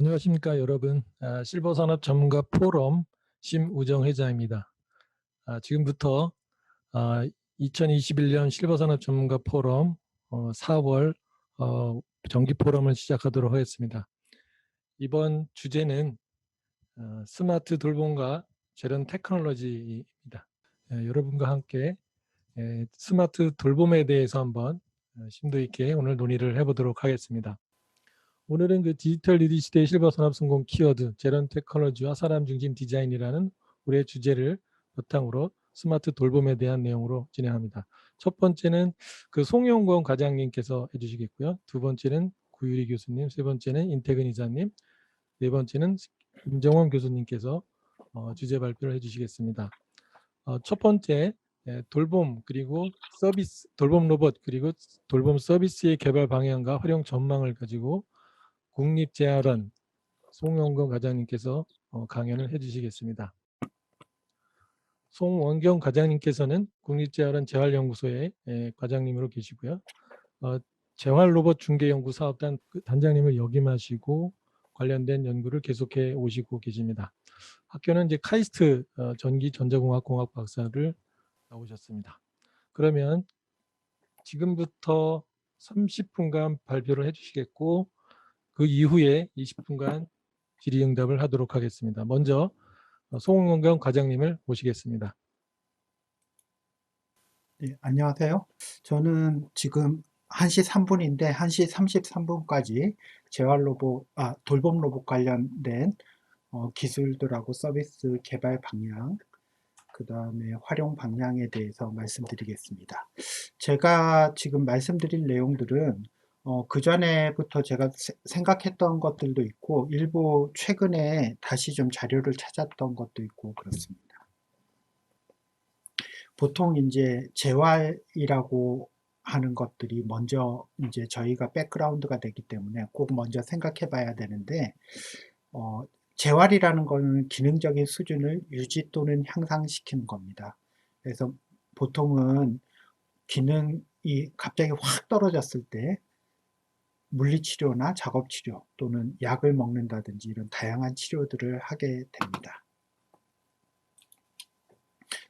안녕하십니까 여러분. 실버산업 전문가 포럼 심우정 회장입니다. 지금부터 2021년 실버산업 전문가 포럼 4월 정기 포럼을 시작하도록 하겠습니다. 이번 주제는 스마트 돌봄과 제런 테크놀로지입니다. 여러분과 함께 스마트 돌봄에 대해서 한번 심도 있게 오늘 논의를 해보도록 하겠습니다. 오늘은 그 디지털 리드 시대의 실버 산업 성공 키워드, 제런 테크놀로지와 사람 중심 디자인이라는 우리의 주제를 바탕으로 스마트 돌봄에 대한 내용으로 진행합니다. 첫 번째는 그 송영권 과장님께서 해주시겠고요. 두 번째는 구유리 교수님, 세 번째는 인태근 이사님, 네 번째는 임정원 교수님께서 주제 발표를 해주시겠습니다. 첫 번째 돌봄 그리고 서비스, 돌봄 로봇 그리고 돌봄 서비스의 개발 방향과 활용 전망을 가지고 국립재활원 송원경 과장님께서 강연을 해주시겠습니다. 송원경 과장님께서는 국립재활원 재활연구소의 과장님으로 계시고요. 재활로봇 중개연구 사업단 단장님을 역임하시고 관련된 연구를 계속해 오시고 계십니다. 학교는 이제 카이스트 전기 전자공학 박사를 나오셨습니다. 그러면 지금부터 30분간 발표를 해주시겠고 그 이후에 20분간 질의응답을 하도록 하겠습니다. 먼저 송원경 과장님을 모시겠습니다. 네, 안녕하세요. 저는 지금 1시 3분인데 1시 33분까지 돌봄 로봇 관련된 기술들하고 서비스 개발 방향, 그 다음에 활용 방향에 대해서 말씀드리겠습니다. 제가 지금 말씀드릴 내용들은 그 전에부터 제가 생각했던 것들도 있고 일부 최근에 다시 좀 자료를 찾았던 것도 있고 그렇습니다. 보통 이제 재활이라고 하는 것들이 먼저 이제 저희가 백그라운드가 되기 때문에 꼭 먼저 생각해 봐야 되는데, 재활이라는 거는 기능적인 수준을 유지 또는 향상시키는 겁니다. 그래서 보통은 기능이 갑자기 확 떨어졌을 때 물리치료나 작업치료 또는 약을 먹는다든지 이런 다양한 치료들을 하게 됩니다.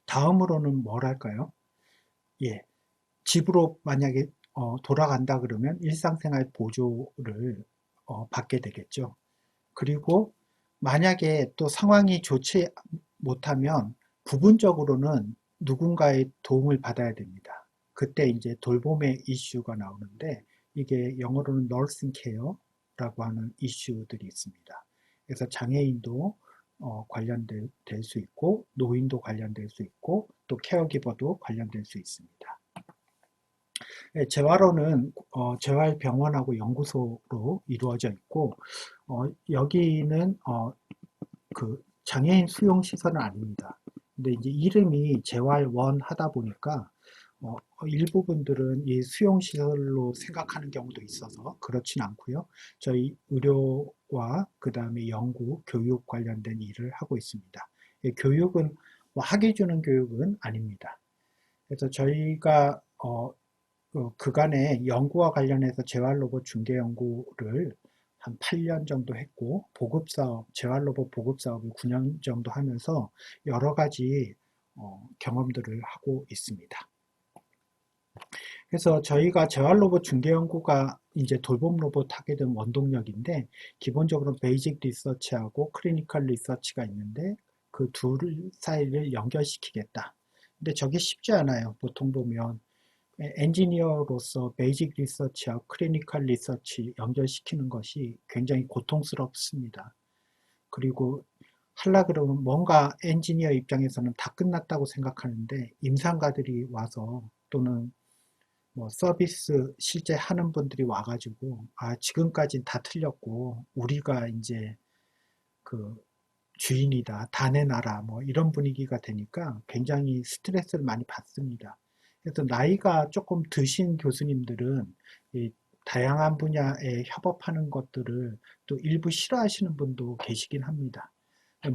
다음으로는 뭘 할까요? 예, 집으로 만약에 돌아간다 그러면 일상생활 보조를 받게 되겠죠. 그리고 만약에 또 상황이 좋지 못하면 부분적으로는 누군가의 도움을 받아야 됩니다. 그때 이제 돌봄의 이슈가 나오는데 이게 영어로는 nursing care라고 하는 이슈들이 있습니다. 그래서 장애인도 관련될 수 있고 노인도 관련될 수 있고 또 케어기버도 관련될 수 있습니다. 재활원은 재활병원하고 연구소로 이루어져 있고 여기는 그 장애인 수용 시설은 아닙니다. 근데 이제 이름이 재활원 하다 보니까 일부분들은 이 수용 시설로 생각하는 경우도 있어서 그렇진 않고요. 저희 의료와 그 다음에 연구, 교육 관련된 일을 하고 있습니다. 교육은 뭐 학위 주는 교육은 아닙니다. 그래서 저희가 그간에 연구와 관련해서 재활로봇 중개 연구를 한 8년 정도 했고 보급사업, 재활로봇 보급사업을 9년 정도 하면서 여러 가지 경험들을 하고 있습니다. 그래서 저희가 재활로봇 중개 연구가 이제 돌봄 로봇 하게 된 원동력인데 기본적으로 베이직 리서치하고 클리니컬 리서치가 있는데 그 둘 사이를 연결시키겠다. 근데 저게 쉽지 않아요. 보통 보면 엔지니어로서 베이직 리서치와 클리니컬 리서치 연결시키는 것이 굉장히 고통스럽습니다. 그리고 하려 그러면 뭔가 엔지니어 입장에서는 다 끝났다고 생각하는데 임상가들이 와서 또는 뭐 서비스 실제 하는 분들이 와가지고 지금까지는 다 틀렸고 우리가 이제 그 주인이다 다 내놔라 뭐 이런 분위기가 되니까 굉장히 스트레스를 많이 받습니다. 그래서 나이가 조금 드신 교수님들은 이 다양한 분야에 협업하는 것들을 또 일부 싫어하시는 분도 계시긴 합니다.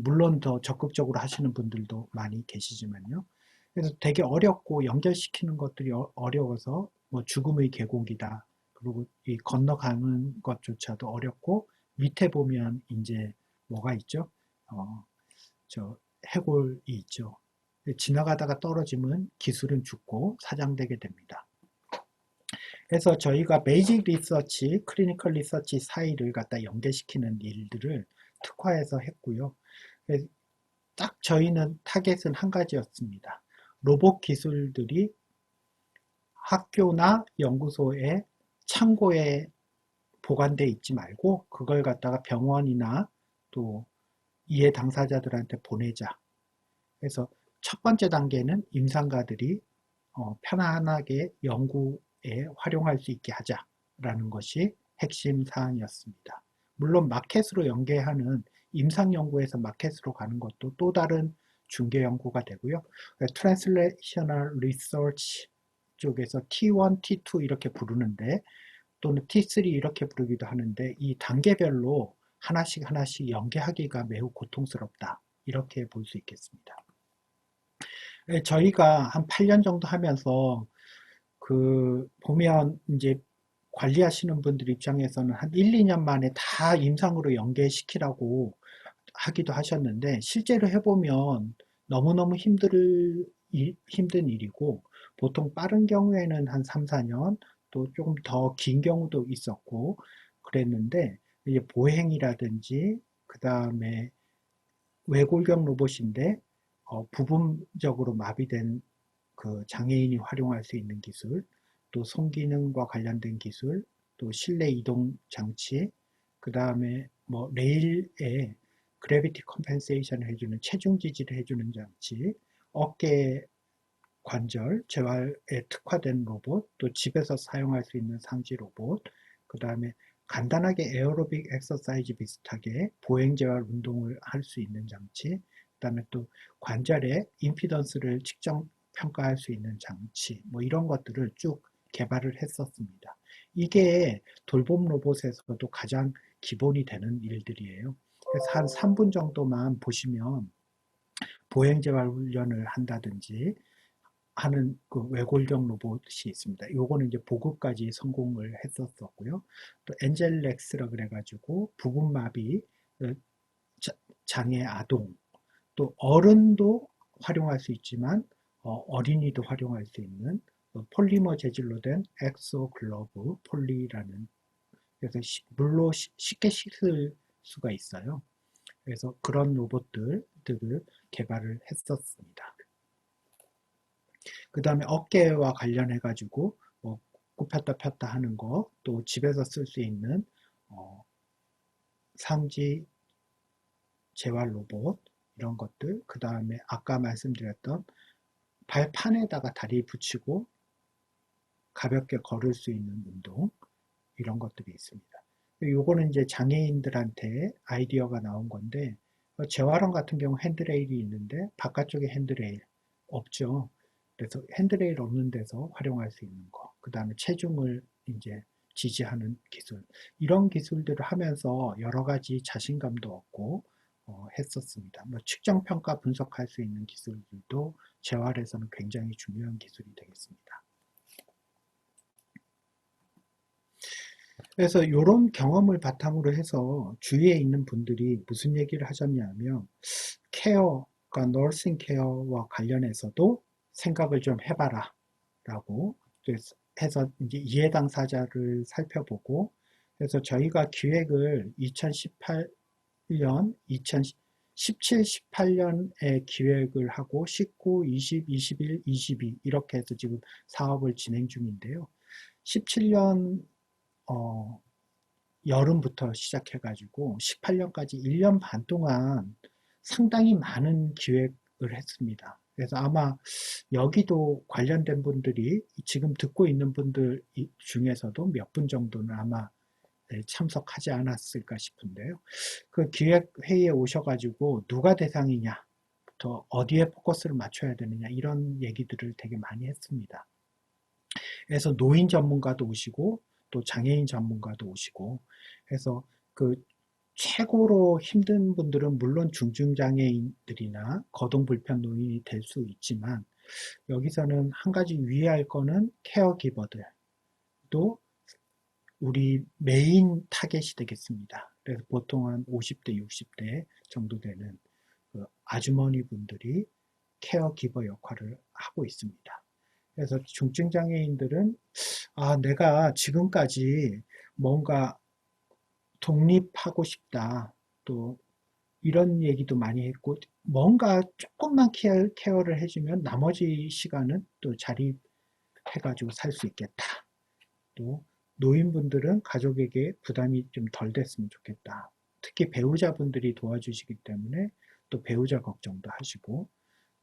물론 더 적극적으로 하시는 분들도 많이 계시지만요. 그래서 되게 어렵고 연결시키는 것들이 어려워서 뭐 죽음의 계곡이다. 그리고 이 건너가는 것조차도 어렵고 밑에 보면 이제 뭐가 있죠? 저 해골이 있죠. 지나가다가 떨어지면 기술은 죽고 사장되게 됩니다. 그래서 저희가 베이직 리서치, 클리니컬 리서치 사이를 갖다 연계시키는 일들을 특화해서 했고요. 딱 저희는 타겟은 한 가지였습니다. 로봇 기술들이 학교나 연구소에 창고에 보관돼 있지 말고 그걸 갖다가 병원이나 또 이해 당사자들한테 보내자. 그래서 첫 번째 단계는 임상가들이 편안하게 연구에 활용할 수 있게 하자라는 것이 핵심 사항이었습니다. 물론 마켓으로 연계하는 임상 연구에서 마켓으로 가는 것도 또 다른 중개 연구가 되고요. Translational Research 쪽에서 T1, T2 이렇게 부르는데 또는 T3 이렇게 부르기도 하는데 이 단계별로 하나씩 하나씩 연계하기가 매우 고통스럽다. 이렇게 볼 수 있겠습니다. 저희가 한 8년 정도 하면서 보면 이제 관리하시는 분들 입장에서는 한 1, 2년 만에 다 임상으로 연계시키라고 하기도 하셨는데 실제로 해보면 너무너무 힘든 일이고 보통 빠른 경우에는 한 3, 4년 또 조금 더 긴 경우도 있었고 그랬는데 이제 보행이라든지 그 다음에 외골격 로봇인데 부분적으로 마비된 그 장애인이 활용할 수 있는 기술, 또 손기능과 관련된 기술, 또 실내 이동 장치, 그 다음에 뭐 레일에 그래비티 컴펜세이션을 해주는 체중 지지를 해주는 장치, 어깨 관절 재활에 특화된 로봇, 또 집에서 사용할 수 있는 상지 로봇, 그 다음에 간단하게 에어로빅 엑서사이즈 비슷하게 보행 재활 운동을 할 수 있는 장치, 그 다음에 또 관절의 임피던스를 측정 평가할 수 있는 장치, 뭐 이런 것들을 쭉 개발을 했었습니다. 이게 돌봄 로봇에서도 가장 기본이 되는 일들이에요. 그래서 한 3분 정도만 보시면 보행 재활 훈련을 한다든지 하는 그 외골격 로봇이 있습니다. 요거는 이제 보급까지 성공을 했었었고요. 또 엔젤렉스라 그래가지고 부분마비 장애 아동, 또 어른도 활용할 수 있지만 어린이도 활용할 수 있는 폴리머 재질로 된 엑소 글러브 폴리라는 그래서 물로 쉽게 씻을 수가 있어요. 그래서 그런 로봇들을 개발을 했었습니다. 그 다음에 어깨와 관련해 가지고 굽혔다 폈다 하는 거, 또 집에서 쓸 수 있는 상지 재활 로봇 이런 것들, 그 다음에 아까 말씀드렸던 발판에다가 다리 붙이고 가볍게 걸을 수 있는 운동 이런 것들이 있습니다. 요거는 이제 장애인들한테 아이디어가 나온 건데 재활원 같은 경우 핸드레일이 있는데 바깥쪽에 핸드레일 없죠. 그래서 핸드레일 없는 데서 활용할 수 있는 거. 그 다음에 체중을 이제 지지하는 기술. 이런 기술들을 하면서 여러 가지 자신감도 얻고 했었습니다. 뭐 측정 평가 분석할 수 있는 기술들도 재활에서는 굉장히 중요한 기술이 되겠습니다. 그래서 이런 경험을 바탕으로 해서 주위에 있는 분들이 무슨 얘기를 하셨냐면 케어, 그러니까 너싱 케어와 관련해서도 생각을 좀 해봐라 라고 해서 이제 이해 당사자를 살펴보고 그래서 저희가 기획을 2018년, 2017, 18년에 기획을 하고 19, 20, 21, 22 이렇게 해서 지금 사업을 진행 중인데요. 17년 여름부터 시작해가지고 18년까지 1년 반 동안 상당히 많은 기획을 했습니다. 그래서 아마 여기도 관련된 분들이 지금 듣고 있는 분들 중에서도 몇 분 정도는 아마 참석하지 않았을까 싶은데요. 그 기획회의에 오셔가지고 누가 대상이냐, 더 어디에 포커스를 맞춰야 되느냐 이런 얘기들을 되게 많이 했습니다. 그래서 노인 전문가도 오시고 또 장애인 전문가도 오시고 해서 그 최고로 힘든 분들은 물론 중증장애인들이나 거동불편 노인이 될 수 있지만 여기서는 한 가지 유의할 거는 케어기버들도 우리 메인 타겟이 되겠습니다. 그래서 보통 한 50대, 60대 정도 되는 그 아주머니 분들이 케어기버 역할을 하고 있습니다. 그래서 중증 장애인들은 내가 지금까지 뭔가 독립하고 싶다. 또 이런 얘기도 많이 했고 뭔가 조금만 케어를 해주면 나머지 시간은 또 자립해가지고 살 수 있겠다. 또 노인분들은 가족에게 부담이 좀 덜 됐으면 좋겠다. 특히 배우자분들이 도와주시기 때문에 또 배우자 걱정도 하시고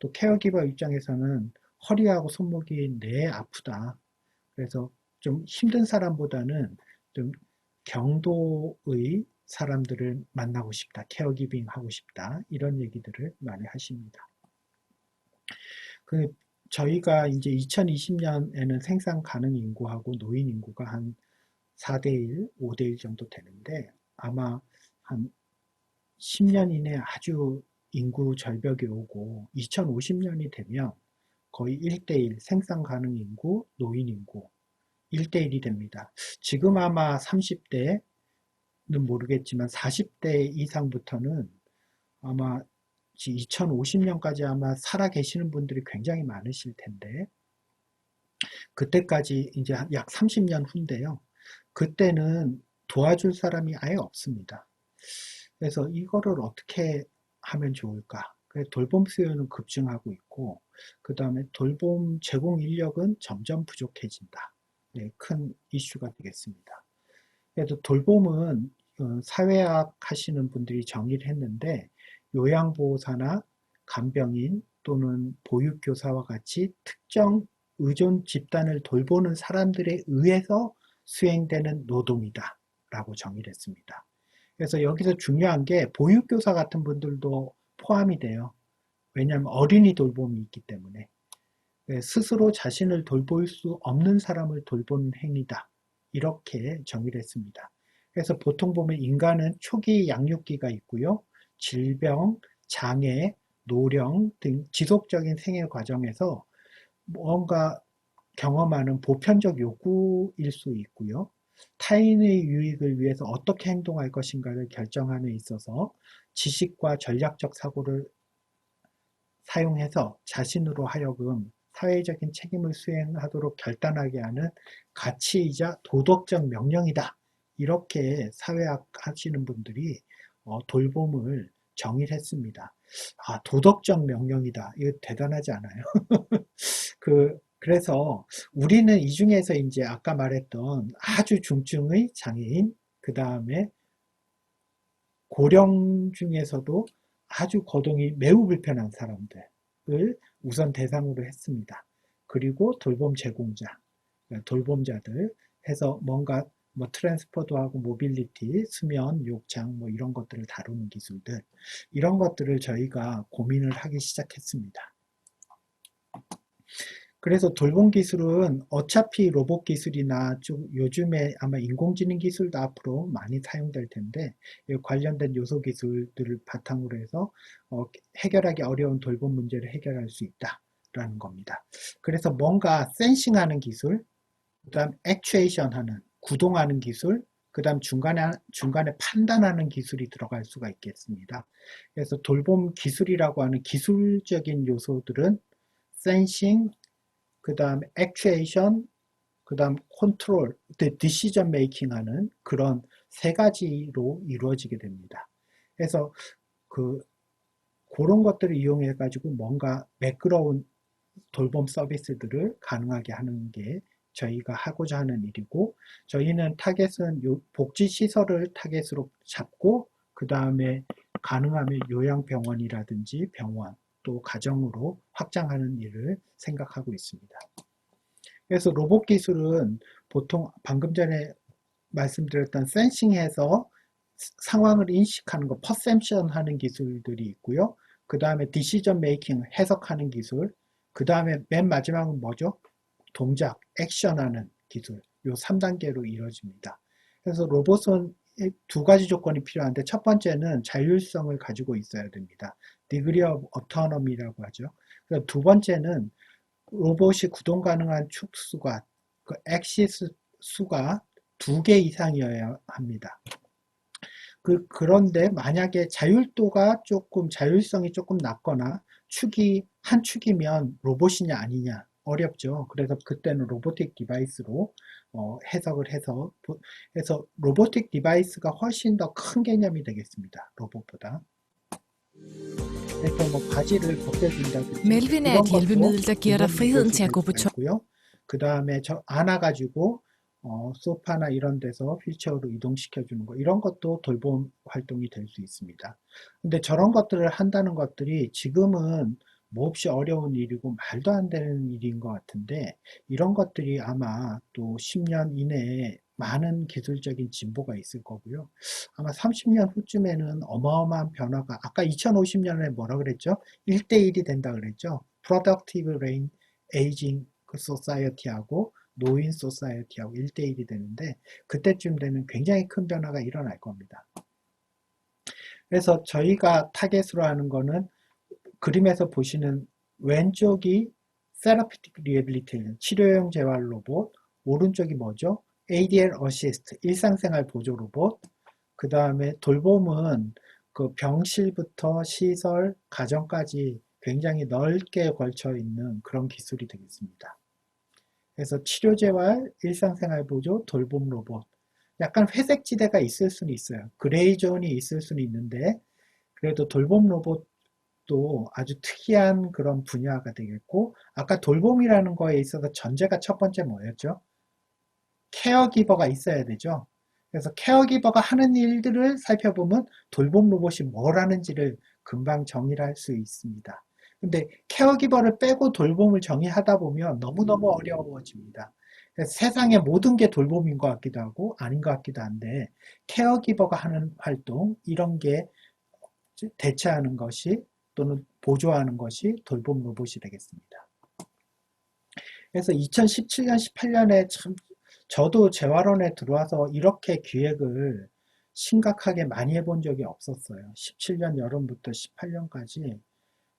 또 케어기버 입장에서는 허리하고 손목이 내 아프다. 그래서 좀 힘든 사람보다는 좀 경도의 사람들을 만나고 싶다. 케어기빙 하고 싶다. 이런 얘기들을 많이 하십니다. 그 저희가 이제 2020년에는 생산 가능 인구하고 노인 인구가 한 4대1, 5대1 정도 되는데 아마 한 10년 이내에 아주 인구 절벽이 오고 2050년이 되면 거의 1대1 생산 가능 인구, 노인 인구 1대1이 됩니다. 지금 아마 30대는 모르겠지만 40대 이상부터는 아마 2050년까지 아마 살아 계시는 분들이 굉장히 많으실 텐데 그때까지 이제 약 30년 후인데요. 그때는 도와줄 사람이 아예 없습니다. 그래서 이거를 어떻게 하면 좋을까? 돌봄 수요는 급증하고 있고 그 다음에 돌봄 제공 인력은 점점 부족해진다. 네, 큰 이슈가 되겠습니다. 그래도 돌봄은 사회학 하시는 분들이 정의를 했는데 요양보호사나 간병인 또는 보육교사와 같이 특정 의존 집단을 돌보는 사람들에 의해서 수행되는 노동이다 라고 정의를 했습니다. 그래서 여기서 중요한 게 보육교사 같은 분들도 포함이 돼요. 왜냐하면 어린이 돌봄이 있기 때문에 스스로 자신을 돌볼 수 없는 사람을 돌보는 행위다. 이렇게 정의를 했습니다. 그래서 보통 보면 인간은 초기 양육기가 있고요. 질병, 장애, 노령 등 지속적인 생애 과정에서 뭔가 경험하는 보편적 요구일 수 있고요. 타인의 유익을 위해서 어떻게 행동할 것인가를 결정함에 있어서 지식과 전략적 사고를 사용해서 자신으로 하여금 사회적인 책임을 수행하도록 결단하게 하는 가치이자 도덕적 명령이다. 이렇게 사회학 하시는 분들이 돌봄을 정의를 했습니다. 도덕적 명령이다. 이거 대단하지 않아요? 그래서 우리는 이 중에서 이제 아까 말했던 아주 중증의 장애인, 그 다음에 고령 중에서도 아주 거동이 매우 불편한 사람들을 우선 대상으로 했습니다. 그리고 돌봄 제공자, 돌봄자들 해서 뭔가 뭐 트랜스포도 하고 모빌리티, 수면, 욕창 뭐 이런 것들을 다루는 기술들 이런 것들을 저희가 고민을 하기 시작했습니다. 그래서 돌봄 기술은 어차피 로봇 기술이나 요즘에 아마 인공지능 기술도 앞으로 많이 사용될 텐데 관련된 요소 기술들을 바탕으로 해서 해결하기 어려운 돌봄 문제를 해결할 수 있다라는 겁니다. 그래서 뭔가 센싱하는 기술, 그 다음 액추에이션 하는, 구동하는 기술, 그 다음 중간에 판단하는 기술이 들어갈 수가 있겠습니다. 그래서 돌봄 기술이라고 하는 기술적인 요소들은 센싱, 그 다음 액추에이션, 그 다음 컨트롤, 디시전 메이킹 하는 그런 세 가지로 이루어지게 됩니다. 그래서 그런 것들을 이용해 가지고 뭔가 매끄러운 돌봄 서비스들을 가능하게 하는 게 저희가 하고자 하는 일이고 저희는 타겟은 복지시설을 타겟으로 잡고 그 다음에 가능하면 요양병원이라든지 병원 또 가정으로 확장하는 일을 생각하고 있습니다. 그래서 로봇 기술은 보통 방금 전에 말씀드렸던 센싱해서 상황을 인식하는 거, 퍼셉션 하는 기술들이 있고요. 그 다음에 디시전 메이킹, 해석하는 기술. 그 다음에 맨 마지막은 뭐죠? 동작, 액션하는 기술. 요 3단계로 이루어집니다. 그래서 로봇은 두 가지 조건이 필요한데 첫 번째는 자율성을 가지고 있어야 됩니다. Degree of Autonomy라고 하죠. 두 번째는 로봇이 구동 가능한 축수가, 그 액시스 수가 2개 이상이어야 합니다. 그런데 만약에 자율성이 조금 낮거나 한 축이면 로봇이냐 아니냐 어렵죠. 그래서 그때는 로보틱 디바이스로 해석을 해서 로보틱 디바이스가 훨씬 더 큰 개념이 되겠습니다. 로봇보다. 그래서 뭐 바지를 벗겨준다든지 Melvin er 이런 et 것도 hjælpemiddel, der giver dig 인공 friheden 로봇이 til at 될 gå på 수가 있고요. 그 다음에 안아가지고 소파나 이런 데서 휠체어로 이동시켜 주는 거 이런 것도 돌봄 활동이 될 수 있습니다. 근데 저런 것들을 한다는 것들이 지금은 몹시 어려운 일이고 말도 안 되는 일인 것 같은데 이런 것들이 아마 또 10년 이내에 많은 기술적인 진보가 있을 거고요. 아마 30년 후쯤에는 어마어마한 변화가 아까 2050년에 뭐라 그랬죠? 1대1이 된다 그랬죠? Productive Aging Society하고 노인 소사이어티하고 1대1이 되는데 그때쯤 되면 굉장히 큰 변화가 일어날 겁니다. 그래서 저희가 타겟으로 하는 거는 그림에서 보시는 왼쪽이 Therapeutic Rehabilitation, 치료용 재활 로봇, 오른쪽이 뭐죠? ADL Assist, 일상생활 보조 로봇, 그 다음에 돌봄은 그 병실부터 시설, 가정까지 굉장히 넓게 걸쳐 있는 그런 기술이 되겠습니다. 그래서 치료재활, 일상생활 보조, 돌봄 로봇. 약간 회색 지대가 있을 수는 있어요. 그레이 존이 있을 수는 있는데 그래도 돌봄 로봇도 아주 특이한 그런 분야가 되겠고 아까 돌봄이라는 거에 있어서 전제가 첫 번째 뭐였죠? 케어기버가 있어야 되죠. 그래서 케어기버가 하는 일들을 살펴보면 돌봄 로봇이 뭘 하는지를 금방 정의를 할 수 있습니다. 근데 케어기버를 빼고 돌봄을 정의하다 보면 너무너무 어려워집니다. 세상의 모든 게 돌봄인 것 같기도 하고 아닌 것 같기도 한데 케어기버가 하는 활동 이런 게 대체하는 것이 또는 보조하는 것이 돌봄 로봇이 되겠습니다. 그래서 2017년, 18년에 참 저도 재활원에 들어와서 이렇게 기획을 심각하게 많이 해본 적이 없었어요. 17년 여름부터 18년까지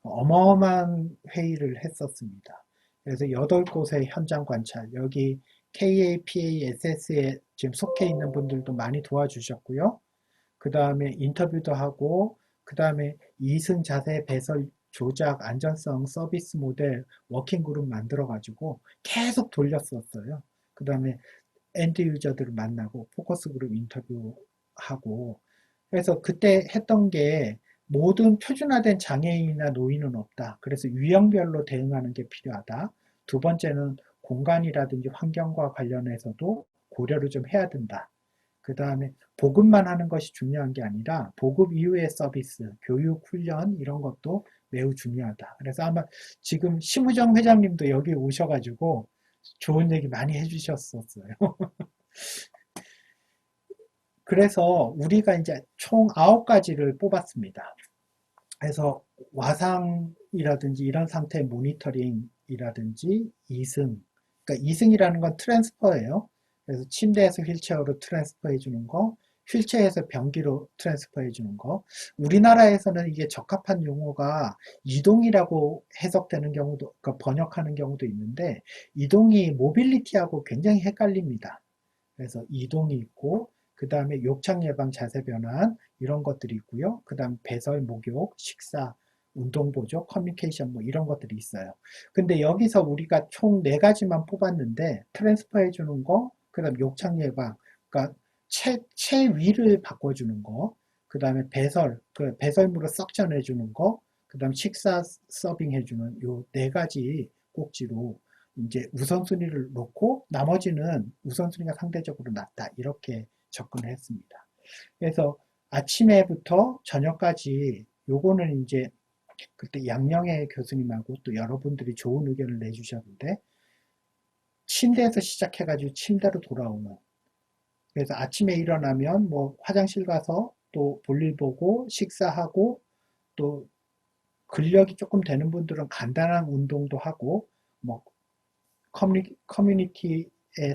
어마어마한 회의를 했었습니다. 그래서 8곳의 현장 관찰, 여기 KAPASS에 지금 속해 있는 분들도 많이 도와주셨고요. 그 다음에 인터뷰도 하고, 그 다음에 이승 자세 배설 조작 안전성 서비스 모델 워킹그룹 만들어가지고 계속 돌렸었어요. 그 다음에 엔드 유저들을 만나고 포커스 그룹 인터뷰하고 그래서 그때 했던 게 모든 표준화된 장애인이나 노인은 없다. 그래서 유형별로 대응하는 게 필요하다. 두 번째는 공간이라든지 환경과 관련해서도 고려를 좀 해야 된다. 그 다음에 보급만 하는 것이 중요한 게 아니라 보급 이후의 서비스, 교육, 훈련 이런 것도 매우 중요하다. 그래서 아마 지금 심우정 회장님도 여기 오셔가지고 좋은 얘기 많이 해주셨었어요. 그래서 우리가 이제 총 9가지를 뽑았습니다. 그래서 와상이라든지 이런 상태의 모니터링이라든지 이승, 그러니까 이승이라는 건 트랜스퍼예요. 그래서 침대에서 휠체어로 트랜스퍼 해주는 거, 휠체어에서 변기로 트랜스퍼 해주는 거. 우리나라에서는 이게 적합한 용어가 이동이라고 해석되는 경우도, 그러니까 번역하는 경우도 있는데, 이동이 모빌리티하고 굉장히 헷갈립니다. 그래서 이동이 있고, 그 다음에 욕창 예방 자세 변환, 이런 것들이 있고요. 그 다음 배설, 목욕, 식사, 운동 보조, 커뮤니케이션 뭐 이런 것들이 있어요. 근데 여기서 우리가 총 4가지만 뽑았는데 트랜스퍼 해주는 거, 그 다음 욕창 예방, 그러니까 체 위를 바꿔주는 거, 그 다음에 그 배설물을 석션 해주는 거, 그 다음 식사 서빙 해주는 요 4가지 꼭지로 이제 우선순위를 놓고 나머지는 우선순위가 상대적으로 낮다. 이렇게 접근을 했습니다. 그래서 아침에부터 저녁까지 요거는 이제 그때 양영애 교수님하고 또 여러분들이 좋은 의견을 내주셨는데 침대에서 시작해가지고 침대로 돌아오는 그래서 아침에 일어나면 뭐 화장실 가서 또 볼일 보고 식사하고 또 근력이 조금 되는 분들은 간단한 운동도 하고 뭐 커뮤니티의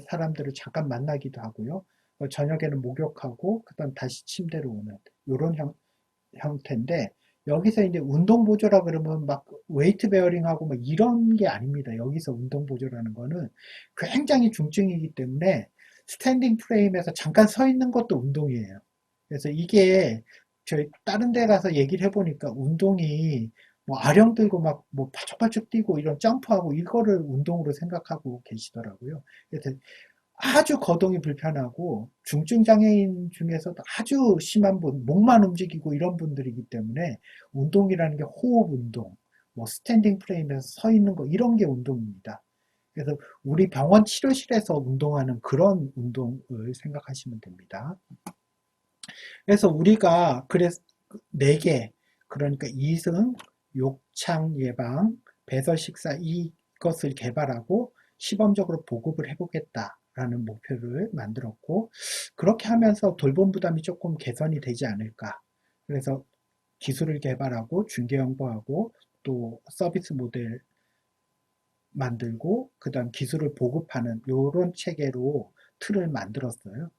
사람들을 잠깐 만나기도 하고요. 저녁에는 목욕하고 그다음 다시 침대로 오는 이런 형태인데 여기서 이제 운동 보조라 그러면 막 웨이트 베어링하고 막 이런 게 아닙니다. 여기서 운동 보조라는 거는 굉장히 중증이기 때문에 스탠딩 프레임에서 잠깐 서 있는 것도 운동이에요. 그래서 이게 저희 다른 데 가서 얘기를 해보니까 운동이 뭐 아령 들고 막 뭐 팔쭉팔쭉 뛰고 이런 점프하고 이거를 운동으로 생각하고 계시더라고요. 그래서 아주 거동이 불편하고 중증 장애인 중에서도 아주 심한 분, 목만 움직이고 이런 분들이기 때문에 운동이라는 게 호흡 운동, 뭐 스탠딩 프레임에서 서 있는 거 이런 게 운동입니다. 그래서 우리 병원 치료실에서 운동하는 그런 운동을 생각하시면 됩니다. 그래서 우리가 그래서 4개, 그러니까 이승, 욕창 예방, 배설 식사 이것을 개발하고 시범적으로 보급을 해보겠다라는 목표를 만들었고, 그렇게 하면서 돌봄 부담이 조금 개선이 되지 않을까. 그래서 기술을 개발하고 중개 홍보하고 또 서비스 모델 만들고 그다음 기술을 보급하는 요런 체계로 틀을 만들었어요.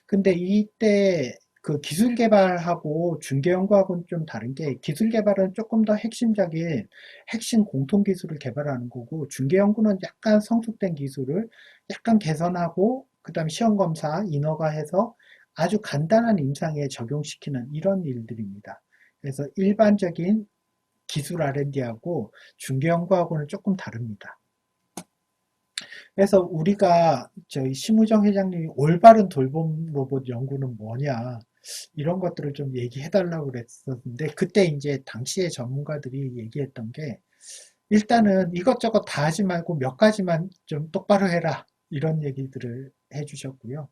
근데 이때 그 기술 개발하고 중개 연구하고는 좀 다른 게 기술 개발은 조금 더 핵심적인 핵심 공통 기술을 개발하는 거고 중개 연구는 약간 성숙된 기술을 약간 개선하고 그다음 시험 검사 인허가해서 아주 간단한 임상에 적용시키는 이런 일들입니다. 그래서 일반적인 기술 R&D하고 중개 연구하고는 조금 다릅니다. 그래서 우리가 저희 심우정 회장님이 올바른 돌봄 로봇 연구는 뭐냐 이런 것들을 좀 얘기해 달라고 그랬었는데 그때 이제 당시의 전문가들이 얘기했던 게 일단은 이것저것 다 하지 말고 몇 가지만 좀 똑바로 해라 이런 얘기들을 해주셨고요.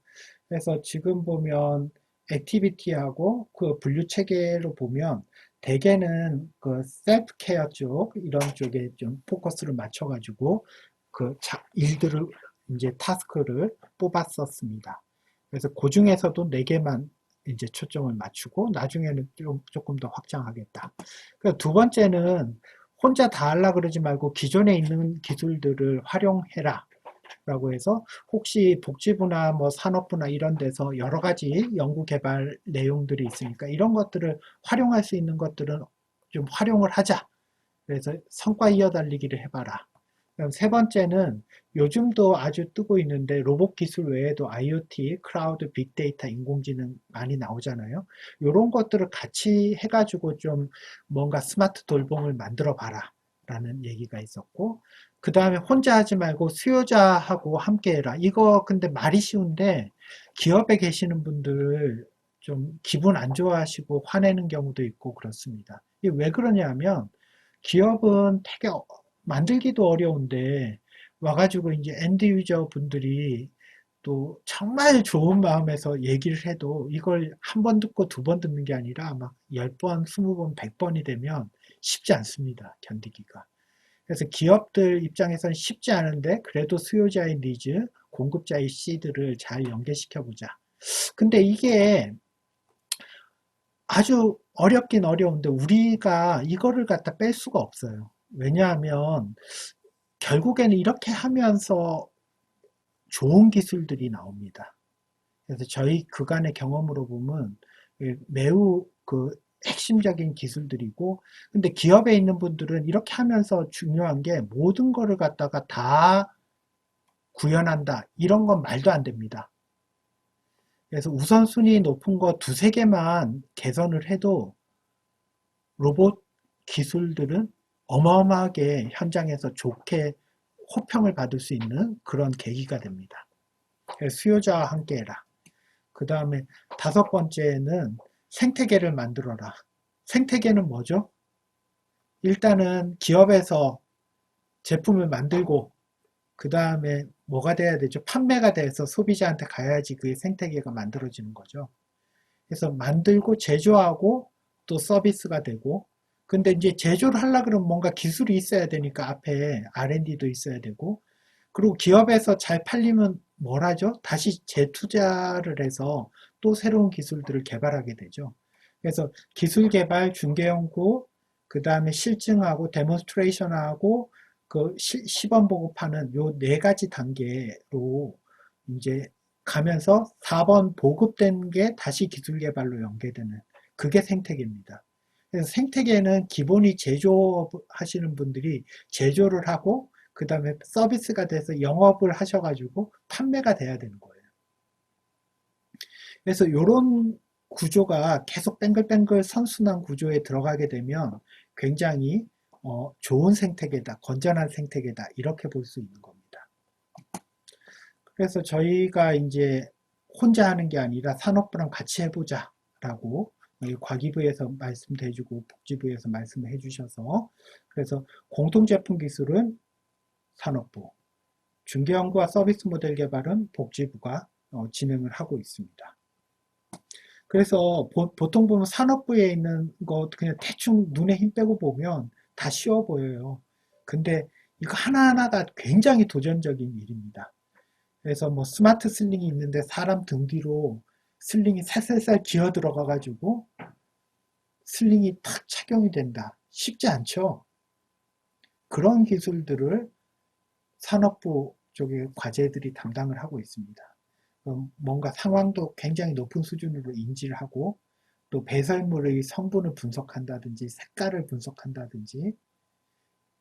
그래서 지금 보면 액티비티하고 그 분류 체계로 보면 대개는 그 셀프 케어 쪽 이런 쪽에 좀 포커스를 맞춰가지고 그 일들을 이제 타스크를 뽑았었습니다. 그래서 그 중에서도 4개만 이제 초점을 맞추고 나중에는 조금 더 확장하겠다. 두 번째는 혼자 다 하려 그러지 말고 기존에 있는 기술들을 활용해라. 라고 해서 혹시 복지부나 뭐 산업부나 이런 데서 여러 가지 연구 개발 내용들이 있으니까 이런 것들을 활용할 수 있는 것들은 좀 활용을 하자. 그래서 성과 이어달리기를 해봐라. 그럼 세 번째는 요즘도 아주 뜨고 있는데 로봇 기술 외에도 IoT, 클라우드, 빅데이터, 인공지능 많이 나오잖아요. 이런 것들을 같이 해가지고 좀 뭔가 스마트 돌봄을 만들어 봐라. 라는 얘기가 있었고, 그 다음에 혼자 하지 말고 수요자하고 함께 해라. 이거 근데 말이 쉬운데 기업에 계시는 분들 좀 기분 안 좋아하시고 화내는 경우도 있고 그렇습니다. 이게 왜 그러냐면 기업은 되게 만들기도 어려운데 와가지고 이제 엔드 유저 분들이 또 정말 좋은 마음에서 얘기를 해도 이걸 한 번 듣고 2번 듣는 게 아니라 막 10번, 20번, 100번이 되면 쉽지 않습니다. 견디기가. 그래서 기업들 입장에서는 쉽지 않은데 그래도 수요자의 니즈, 공급자의 시드를 잘 연계시켜 보자. 근데 이게 아주 어렵긴 어려운데 우리가 이거를 갖다 뺄 수가 없어요. 왜냐하면 결국에는 이렇게 하면서 좋은 기술들이 나옵니다. 그래서 저희 그간의 경험으로 보면 매우 그 핵심적인 기술들이고, 근데 기업에 있는 분들은 이렇게 하면서 중요한 게 모든 거를 갖다가 다 구현한다. 이런 건 말도 안 됩니다. 그래서 우선순위 높은 거 2-3개만 개선을 해도 로봇 기술들은 어마어마하게 현장에서 좋게 호평을 받을 수 있는 그런 계기가 됩니다. 수요자와 함께 해라. 그 다음에 5번째는 생태계를 만들어라. 생태계는 뭐죠? 일단은 기업에서 제품을 만들고 그 다음에 뭐가 돼야 되죠? 판매가 돼서 소비자한테 가야지 그게 생태계가 만들어지는 거죠. 그래서 만들고 제조하고 또 서비스가 되고 근데 이제 제조를 하려 그러면 뭔가 기술이 있어야 되니까 앞에 R&D도 있어야 되고 그리고 기업에서 잘 팔리면 뭘 하죠? 다시 재투자를 해서 또 새로운 기술들을 개발하게 되죠. 그래서 기술 개발, 중개 연구, 그 다음에 실증하고 데몬스트레이션하고 그 시범 보급하는 요 4가지 단계로 이제 가면서 4번 보급된 게 다시 기술 개발로 연계되는 그게 생태계입니다. 그래서 생태계는 기본이 제조하시는 분들이 제조를 하고 그 다음에 서비스가 돼서 영업을 하셔가지고 판매가 돼야 되는 거예요. 그래서 이런 구조가 계속 뱅글뱅글 선순환 구조에 들어가게 되면 굉장히 좋은 생태계다, 건전한 생태계다 이렇게 볼 수 있는 겁니다. 그래서 저희가 이제 혼자 하는 게 아니라 산업부랑 같이 해보자라고 과기부에서 말씀도 해주고 복지부에서 말씀을 해주셔서 그래서 공동제품 기술은 산업부, 중개연구와 서비스 모델 개발은 복지부가 진행을 하고 있습니다. 그래서 보통 보면 산업부에 있는 거 그냥 대충 눈에 힘 빼고 보면 다 쉬워 보여요. 근데 이거 하나하나가 굉장히 도전적인 일입니다. 그래서 뭐 스마트 슬링이 있는데 사람 등 뒤로 슬링이 살살살 기어 들어가 가지고 슬링이 탁 착용이 된다. 쉽지 않죠? 그런 기술들을 산업부 쪽의 과제들이 담당을 하고 있습니다. 뭔가 상황도 굉장히 높은 수준으로 인지를 하고 또 배설물의 성분을 분석한다든지 색깔을 분석한다든지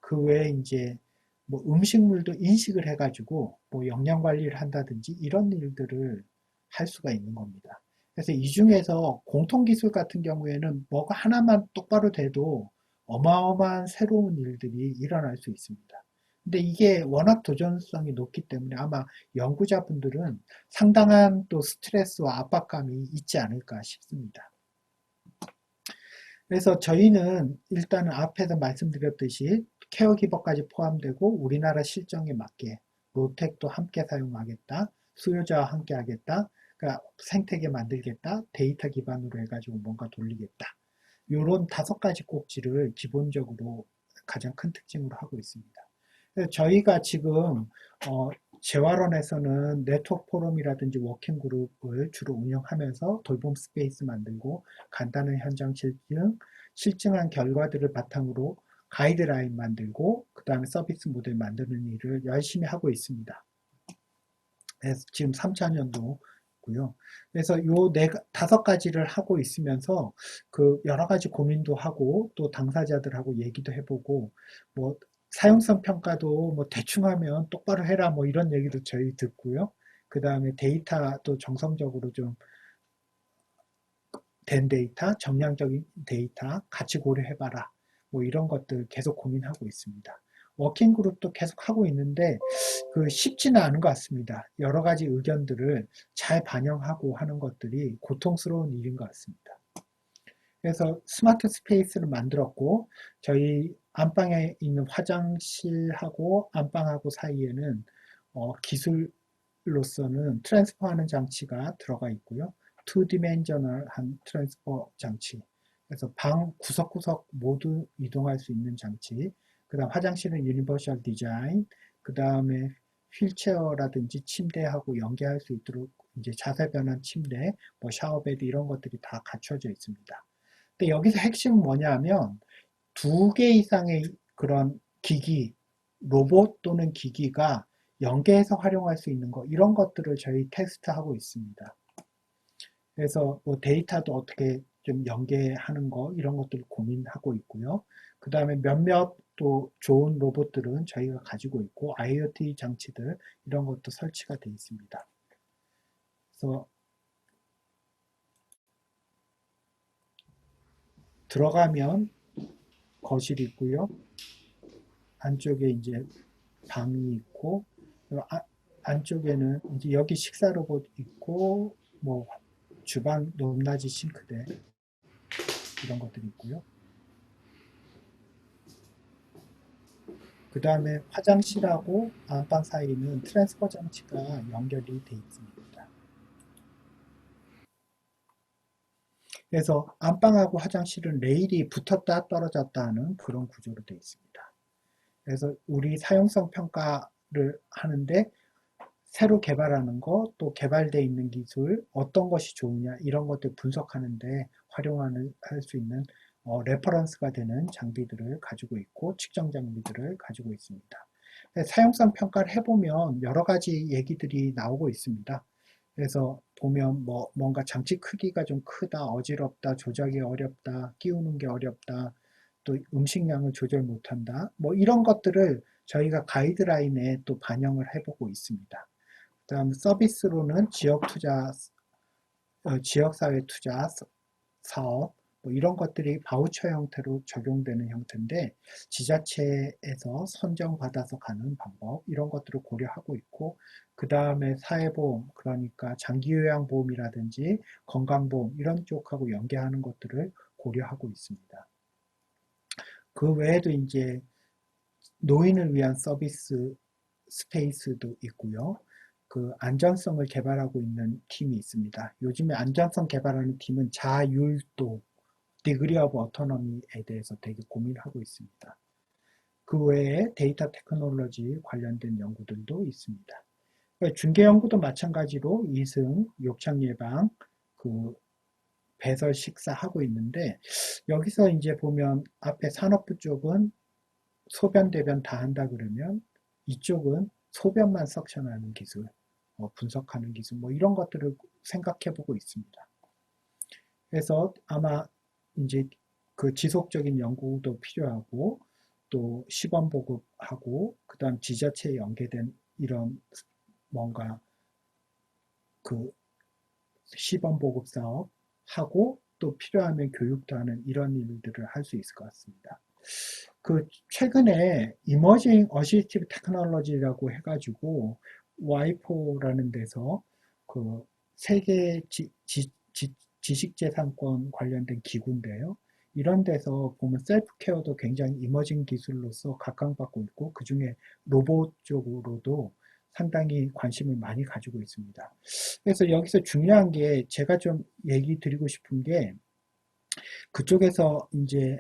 그 외에 이제 뭐 음식물도 인식을 해가지고 뭐 영양 관리를 한다든지 이런 일들을 할 수가 있는 겁니다. 그래서 이 중에서 공통기술 같은 경우에는 뭐가 하나만 똑바로 돼도 어마어마한 새로운 일들이 일어날 수 있습니다. 근데 이게 워낙 도전성이 높기 때문에 아마 연구자분들은 상당한 또 스트레스와 압박감이 있지 않을까 싶습니다. 그래서 저희는 일단은 앞에서 말씀드렸듯이 케어기버까지 포함되고 우리나라 실정에 맞게 로텍도 함께 사용하겠다, 수요자와 함께 하겠다, 그러니까 생태계 만들겠다, 데이터 기반으로 해가지고 뭔가 돌리겠다. 이런 5가지 꼭지를 기본적으로 가장 큰 특징으로 하고 있습니다. 그래서 저희가 지금 재활원에서는 네트워크 포럼이라든지 워킹 그룹을 주로 운영하면서 돌봄 스페이스 만들고 간단한 현장 실증한 결과들을 바탕으로 가이드라인 만들고 그 다음에 서비스 모델 만드는 일을 열심히 하고 있습니다. 그래서 지금 3차년도고요. 그래서 요 5가지를 하고 있으면서 그 여러 가지 고민도 하고 또 당사자들하고 얘기도 해보고 뭐 사용성 평가도 뭐 대충 하면 똑바로 해라 뭐 이런 얘기도 저희 듣고요. 그 다음에 데이터도 정성적으로 좀 된 데이터, 정량적인 데이터 같이 고려해봐라. 뭐 이런 것들 계속 고민하고 있습니다. 워킹 그룹도 계속 하고 있는데 그 쉽지는 않은 것 같습니다. 여러 가지 의견들을 잘 반영하고 하는 것들이 고통스러운 일인 것 같습니다. 그래서 스마트 스페이스를 만들었고 저희 안방에 있는 화장실하고 안방하고 사이에는 기술로서는 트랜스퍼하는 장치가 들어가 있고요. 2디멘셔널한 트랜스퍼 장치. 그래서 방 구석구석 모두 이동할 수 있는 장치. 그 다음 화장실은 유니버셜 디자인. 그 다음에 휠체어라든지 침대하고 연계할 수 있도록 이제 자세 변환 침대, 뭐 샤워베드 이런 것들이 다 갖춰져 있습니다. 근데 여기서 핵심은 뭐냐면 2개 이상의 그런 기기, 로봇 또는 기기가 연계해서 활용할 수 있는 거 이런 것들을 저희 테스트하고 있습니다. 그래서 뭐 데이터도 어떻게 좀 연계하는 거 이런 것들을 고민하고 있고요. 그 다음에 몇몇 또 좋은 로봇들은 저희가 가지고 있고 IoT 장치들 이런 것도 설치가 되어 있습니다. 그래서 들어가면 거실이 있고요. 안쪽에 이제 방이 있고 안쪽에는 이제 여기 식사 로봇 있고 뭐 주방 높낮이 싱크대 이런 것들이 있고요. 그 다음에 화장실하고 안방 사이는 트랜스퍼 장치가 연결이 되어 있습니다. 그래서 안방하고 화장실은 레일이 붙었다 떨어졌다 하는 그런 구조로 되어 있습니다. 그래서 우리 사용성 평가를 하는데 새로 개발하는 거, 또 개발되어 있는 기술, 어떤 것이 좋으냐 이런 것들 분석하는데 활용할 수 있는 레퍼런스가 되는 장비들을 가지고 있고 측정 장비들을 가지고 있습니다. 사용성 평가를 해보면 여러 가지 얘기들이 나오고 있습니다. 그래서 보면 뭐 뭔가 장치 크기가 좀 크다, 어지럽다, 조작이 어렵다, 끼우는 게 어렵다, 또 음식량을 조절 못한다, 뭐 이런 것들을 저희가 가이드라인에 또 반영을 해보고 있습니다. 그다음 서비스로는 지역 투자 지역사회 투자 사업 뭐 이런 것들이 바우처 형태로 적용되는 형태인데 지자체에서 선정받아서 가는 방법 이런 것들을 고려하고 있고 그 다음에 사회보험 그러니까 장기요양보험이라든지 건강보험 이런 쪽하고 연계하는 것들을 고려하고 있습니다. 그 외에도 이제 노인을 위한 서비스 스페이스도 있고요. 그 안전성을 개발하고 있는 팀이 있습니다. 요즘에 안전성 개발하는 팀은 자율도, 디그리 오브 어토노미에 대해서 되게 고민하고 있습니다. 그 외에 데이터 테크놀로지 관련된 연구들도 있습니다. 중개 연구도 마찬가지로 이승, 욕창 예방, 그 배설 식사하고 있는데 여기서 이제 보면 앞에 산업부 쪽은 소변 대변 다 한다 그러면 이쪽은 소변만 석션하는 기술, 분석하는 기술 뭐 이런 것들을 생각해 보고 있습니다. 그래서 아마 이제 그 지속적인 연구도 필요하고 또 시범 보급하고 그다음 지자체에 연계된 이런 뭔가 그 시범 보급 사업 하고 또 필요하면 교육도 하는 이런 일들을 할 수 있을 것 같습니다. 그 최근에 이머징 어시스티브 테크놀로지라고 해가지고 와이포라는 데서 그 세계 지식재산권 관련된 기구인데요. 이런 데서 보면 셀프 케어도 굉장히 이머징 기술로서 각광받고 있고 그 중에 로봇 쪽으로도 상당히 관심을 많이 가지고 있습니다. 그래서 여기서 중요한 게 제가 좀 얘기 드리고 싶은 게 그쪽에서 이제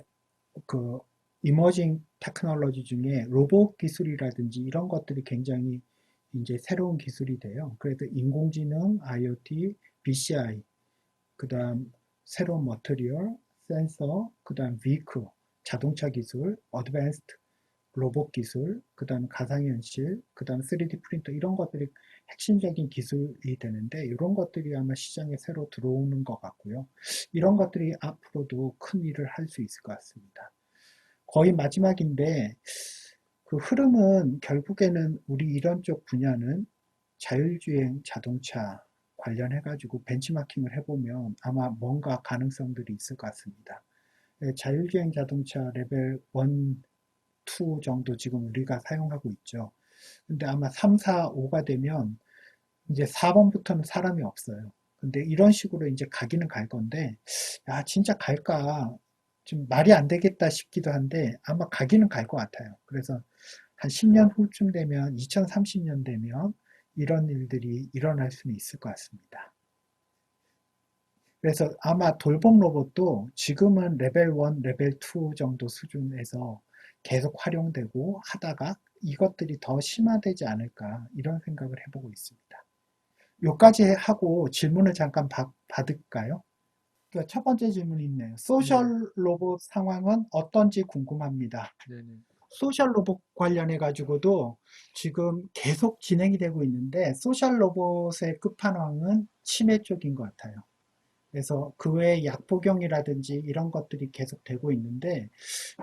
그 이머징 테크놀로지 중에 로봇 기술이라든지 이런 것들이 굉장히 이제 새로운 기술이 돼요. 그래서 인공지능, IoT, BCI, 그다음 새로운 머터리얼, 센서, 그다음 비크, 자동차 기술, 어드밴스드 로봇 기술, 그다음 가상현실, 그다음 3D 프린터 이런 것들이 핵심적인 기술이 되는데 이런 것들이 아마 시장에 새로 들어오는 것 같고요. 이런 것들이 앞으로도 큰 일을 할 수 있을 것 같습니다. 거의 마지막인데 그 흐름은 결국에는 우리 이런 쪽 분야는 자율주행 자동차 관련해가지고 벤치마킹을 해보면 아마 뭔가 가능성들이 있을 것 같습니다. 자율주행 자동차 레벨 1, 2 정도 지금 우리가 사용하고 있죠. 근데 아마 3, 4, 5가 되면 이제 4번부터는 사람이 없어요. 근데 이런 식으로 이제 가기는 갈 건데, 야, 진짜 갈까? 좀 말이 안 되겠다 싶기도 한데, 아마 가기는 갈 것 같아요. 그래서 한 10년 후쯤 되면, 2030년 되면, 이런 일들이 일어날 수는 있을 것 같습니다. 그래서 아마 돌봄 로봇도 지금은 레벨 1, 레벨 2 정도 수준에서 계속 활용되고 하다가 이것들이 더 심화되지 않을까, 이런 생각을 해보고 있습니다. 요까지 하고 질문을 잠깐 받을까요? 첫 번째 질문이 있네요. 네, 소셜 로봇 상황은 어떤지 궁금합니다. 네네. 소셜 로봇 관련해 가지고도 지금 계속 진행이 되고 있는데 소셜 로봇의 끝판왕은 치매 쪽인 것 같아요. 그래서 그 외에 약 복용이라든지 이런 것들이 계속 되고 있는데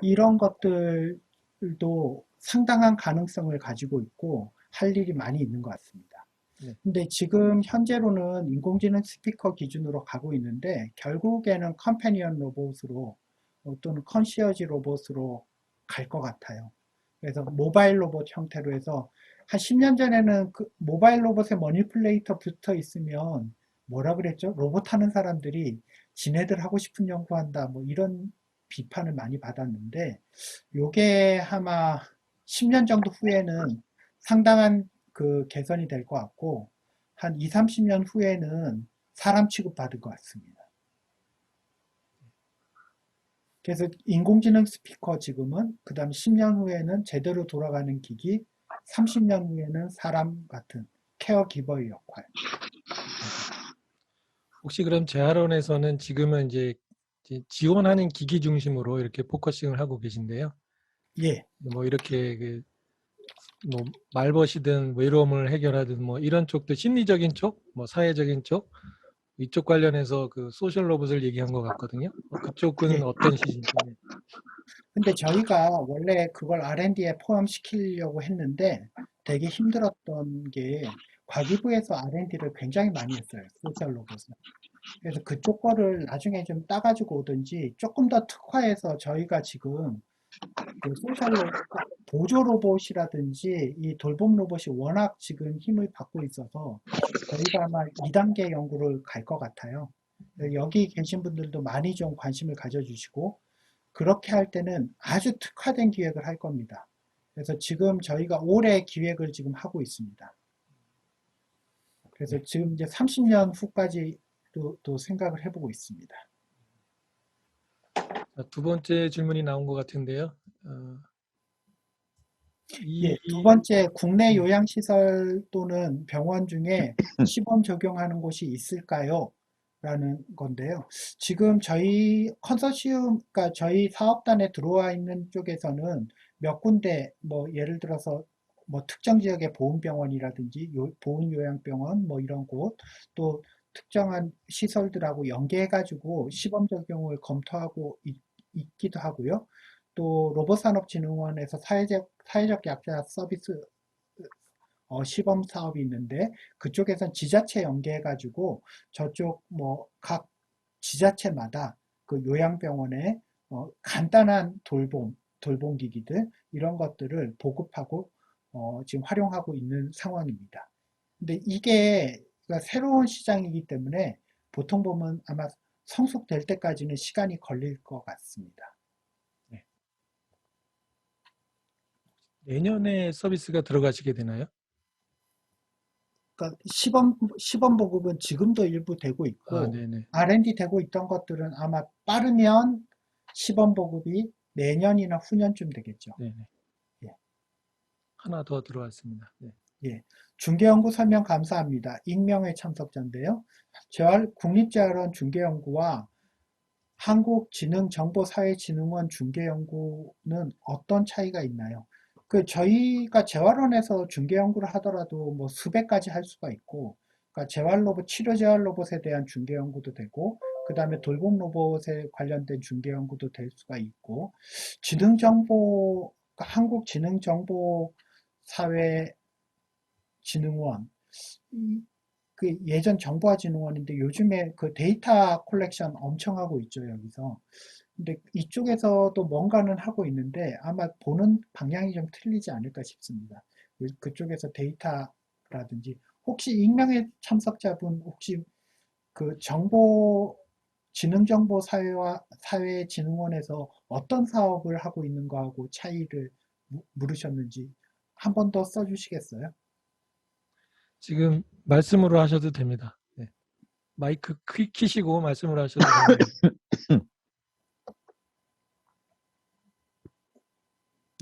이런 것들도 상당한 가능성을 가지고 있고 할 일이 많이 있는 것 같습니다. 네. 근데 지금 현재로는 인공지능 스피커 기준으로 가고 있는데 결국에는 컴패니언 로봇으로 또는 컨시어지 로봇으로 갈 것 같아요. 그래서 모바일 로봇 형태로 해서 한 10년 전에는 그 모바일 로봇에 머니플레이터 붙어 있으면 뭐라 그랬죠? 로봇 하는 사람들이 지네들 하고 싶은 연구한다 뭐 이런 비판을 많이 받았는데 요게 아마 10년 정도 후에는 상당한 그 개선이 될 것 같고 한 2, 30년 후에는 사람 취급받을 것 같습니다. 그래서 인공지능 스피커 지금은 그 다음 10년 후에는 제대로 돌아가는 기기 30년 후에는 사람 같은 케어 기버의 역할. 혹시 그럼 재활원에서는 지금은 이제 지원하는 기기 중심으로 이렇게 포커싱을 하고 계신데요. 예. 뭐 이렇게 뭐 말벗이든 외로움을 해결하든 뭐 이런 쪽도 심리적인 쪽, 뭐 사회적인 쪽 이쪽 관련해서 그 소셜 로봇을 얘기한 것 같거든요. 그쪽은 예. 어떤 시즌? 근데 저희가 원래 그걸 R&D에 포함시키려고 했는데 되게 힘들었던 게 과기부에서 R&D를 굉장히 많이 했어요. 소셜 로봇은. 그래서 그쪽 거를 나중에 좀 따가지고 오든지 조금 더 특화해서 저희가 지금 그 소셜 로봇, 보조 로봇이라든지 이 돌봄 로봇이 워낙 지금 힘을 받고 있어서 저희가 아마 2단계 연구를 갈 것 같아요. 여기 계신 분들도 많이 좀 관심을 가져주시고 그렇게 할 때는 아주 특화된 기획을 할 겁니다. 그래서 지금 저희가 올해 기획을 지금 하고 있습니다. 그래서 네. 지금 이제 30년 후까지 또 생각을 해보고 있습니다. 자, 두 번째 질문이 나온 것 같은데요. 예, 두 번째, 국내 네. 요양시설 또는 병원 중에 시범 적용하는 곳이 있을까요? 라는 건데요. 지금 저희 컨소시엄, 그러니까 저희 사업단에 들어와 있는 쪽에서는 몇 군데, 뭐, 예를 들어서, 뭐, 특정 지역의 보훈병원이라든지, 보훈요양병원, 뭐, 이런 곳, 또 특정한 시설들하고 연계해가지고 시범 적용을 검토하고 있기도 하고요. 또 로봇산업진흥원에서 사회적 약자 서비스 시범 사업이 있는데 그쪽에선 지자체 연계해가지고 저쪽 뭐 각 지자체마다 그 요양병원에 간단한 돌봄기기들 이런 것들을 보급하고 지금 활용하고 있는 상황입니다. 근데 이게 그러니까 새로운 시장이기 때문에 보통 보면 아마 성숙될 때까지는 시간이 걸릴 것 같습니다. 네. 내년에 서비스가 들어가시게 되나요? 그러니까 시범 보급은 지금도 일부 되고 아, 있고 네네. R&D 되고 있던 것들은 아마 빠르면 시범 보급이 내년이나 후년쯤 되겠죠. 네네. 예, 하나 더 들어왔습니다. 네. 예. 중개연구 설명 감사합니다. 익명의 참석자인데요. 국립재활원 중개연구와 한국지능정보사회진흥원 중개연구는 어떤 차이가 있나요? 저희가 재활원에서 중개연구를 하더라도 뭐 수백까지 할 수가 있고, 그러니까 재활로봇, 치료재활로봇에 대한 중개연구도 되고, 그 다음에 돌봄 로봇에 관련된 중개연구도 될 수가 있고, 한국지능정보사회진흥원, 그 예전 정보화진흥원인데 요즘에 그 데이터 콜렉션 엄청 하고 있죠, 여기서. 근데 이쪽에서도 뭔가는 하고 있는데 아마 보는 방향이 좀 틀리지 않을까 싶습니다. 그쪽에서 데이터라든지 혹시 익명의 참석자분 혹시 그 지능정보사회와 사회진흥원에서 어떤 사업을 하고 있는 거하고 차이를 물으셨는지 한 번 더 써주시겠어요? 지금 말씀으로 하셔도 됩니다. 네. 마이크 키시고 말씀을 하셔도 됩니다.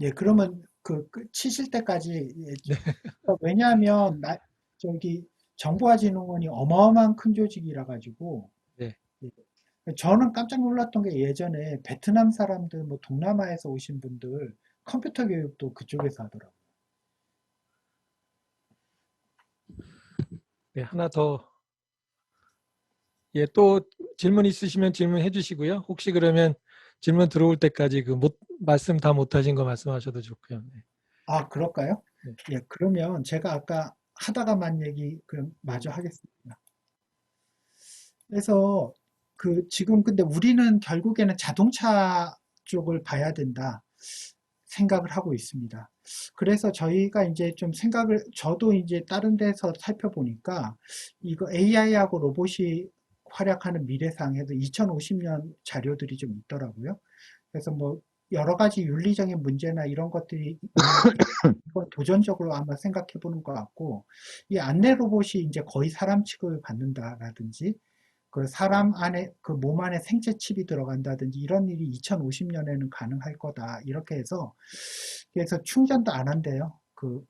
예, 그러면 치실 때까지 예, 네. 왜냐하면 저기 정보화진흥원이 어마어마한 큰 조직이라 가지고 네. 예, 저는 깜짝 놀랐던 게 예전에 베트남 사람들 뭐 동남아에서 오신 분들 컴퓨터 교육도 그쪽에서 하더라고요. 네. 하나 더. 예, 또 질문 있으시면 질문해 주시고요. 혹시 그러면 질문 들어올 때까지 말씀 다 못하신 거 말씀하셔도 좋고요. 네. 아, 그럴까요? 네. 예, 그러면 제가 아까 하다가 만 얘기 그럼 마저 하겠습니다. 그래서 지금 근데 우리는 결국에는 자동차 쪽을 봐야 된다 생각을 하고 있습니다. 그래서 저희가 이제 좀 저도 이제 다른 데서 살펴보니까 이거 AI하고 로봇이 활약하는 미래상에도 2050년 자료들이 좀 있더라고요. 그래서 뭐 여러 가지 윤리적인 문제나 이런 것들이 있는데 이건 도전적으로 아마 생각해 보는 것 같고 이 안내 로봇이 이제 거의 사람 취급을 받는다라든지 그 사람 안에 그 몸 안에 생체 칩이 들어간다든지 이런 일이 2050년에는 가능할 거다 이렇게 해서 그래서 충전도 안 한대요.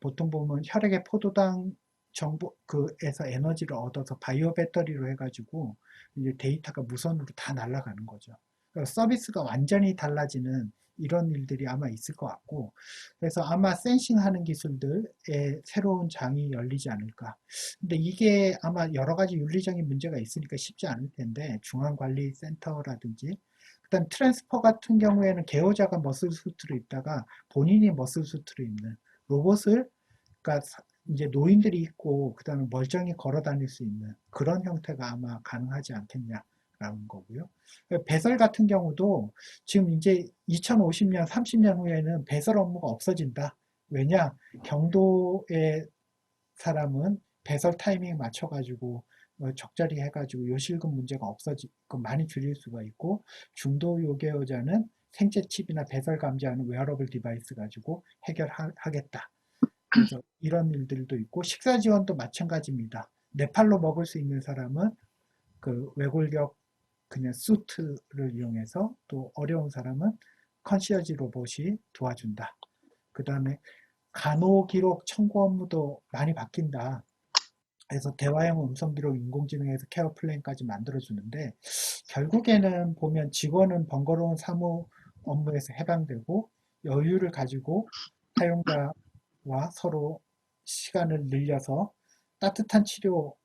보통 보면 혈액의 포도당 정보 그에서 에너지를 얻어서 바이오 배터리로 해가지고 이제 데이터가 무선으로 다 날아가는 거죠. 그러니까 서비스가 완전히 달라지는 이런 일들이 아마 있을 것 같고 그래서 아마 센싱하는 기술들의 새로운 장이 열리지 않을까. 근데 이게 아마 여러 가지 윤리적인 문제가 있으니까 쉽지 않을 텐데 중앙관리센터라든지 그다음 트랜스퍼 같은 경우에는 개호자가 머슬 수트를 입다가 본인이 머슬 수트를 입는 로봇을 그러니까 이제 노인들이 있고 그다음에 멀쩡히 걸어 다닐 수 있는 그런 형태가 아마 가능하지 않겠냐라는 거고요. 배설 같은 경우도 지금 이제 2050년, 30년 후에는 배설 업무가 없어진다. 왜냐? 경도의 사람은 배설 타이밍에 맞춰가지고 적절히 해가지고 요실금 문제가 없어지고 많이 줄일 수가 있고, 중도 요괴여자는 생체 칩이나 배설 감지하는 웨어러블 디바이스 가지고 해결하겠다. 그래서 이런 일들도 있고, 식사 지원도 마찬가지입니다. 네 팔로 먹을 수 있는 사람은 그 외골격 그냥 수트를 이용해서, 또 어려운 사람은 컨시어지 로봇이 도와준다. 그 다음에 간호 기록 청구 업무도 많이 바뀐다. 그래서 대화형 음성 기록 인공지능에서 케어 플랜까지 만들어주는데, 결국에는 보면 직원은 번거로운 사무 업무에서 해방되고 여유를 가지고 사용자와 서로 시간을 늘려서 따뜻한 치료,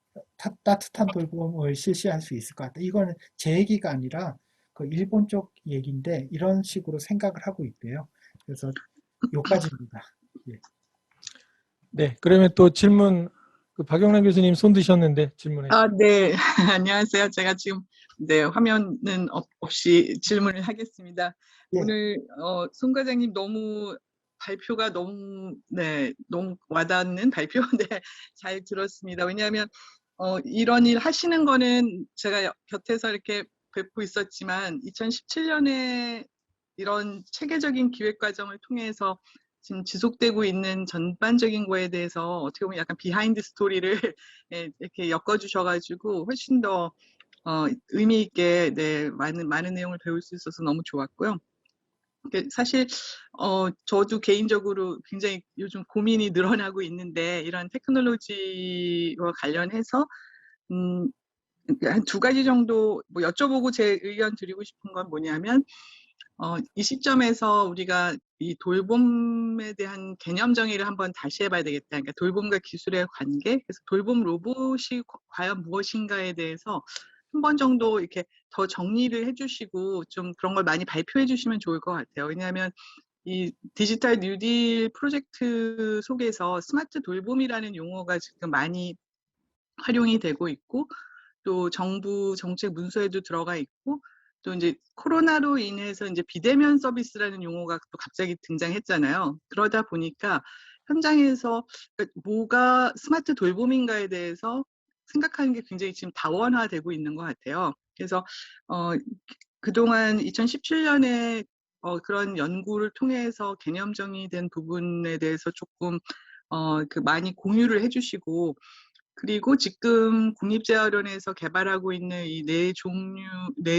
따뜻한 돌봄을 실시할 수 있을 것 같아요. 이거는 제 얘기가 아니라 그 일본 쪽 얘기인데 이런 식으로 생각을 하고 있대요. 그래서 요까지입니다. 예. 네, 그러면 또 질문, 그 박영란 교수님 손 드셨는데 질문해 주세요. 네. 안녕하세요. 제가 지금 화면은 없이 질문을 하겠습니다. 예. 오늘 송 과장님 너무 발표가 너무 너무 와닿는 발표 잘 들었습니다. 왜냐하면 이런 일 하시는 거는 제가 곁에서 이렇게 뵙고 있었지만 2017년에 이런 체계적인 기획 과정을 통해서 지금 지속되고 있는 전반적인 거에 대해서 어떻게 보면 약간 비하인드 스토리를 이렇게 엮어주셔가지고 훨씬 더 의미 있게 많은 내용을 배울 수 있어서 너무 좋았고요. 사실 저도 개인적으로 굉장히 요즘 고민이 늘어나고 있는데, 이런 테크놀로지와 관련해서 한 두 가지 정도 뭐 여쭤보고 제 의견 드리고 싶은 건 뭐냐면, 이 시점에서 우리가 이 돌봄에 대한 개념 정의를 한번 다시 해봐야 되겠다. 그러니까 돌봄과 기술의 관계, 그래서 돌봄 로봇이 과연 무엇인가에 대해서 한 번 정도 이렇게 더 정리를 해주시고 좀 그런 걸 많이 발표해 주시면 좋을 것 같아요. 왜냐하면 이 디지털 뉴딜 프로젝트 속에서 스마트 돌봄이라는 용어가 지금 많이 활용이 되고 있고, 또 정부 정책 문서에도 들어가 있고, 또 이제 코로나로 인해서 이제 비대면 서비스라는 용어가 또 갑자기 등장했잖아요. 그러다 보니까 현장에서 뭐가 스마트 돌봄인가에 대해서 생각하는 게 굉장히 지금 다원화되고 있는 것 같아요. 그래서 그동안 2017년에 그런 연구를 통해서 개념 정의된 부분에 대해서 조금 많이 공유를 해주시고, 그리고 지금 국립재활원에서 개발하고 있는 이 네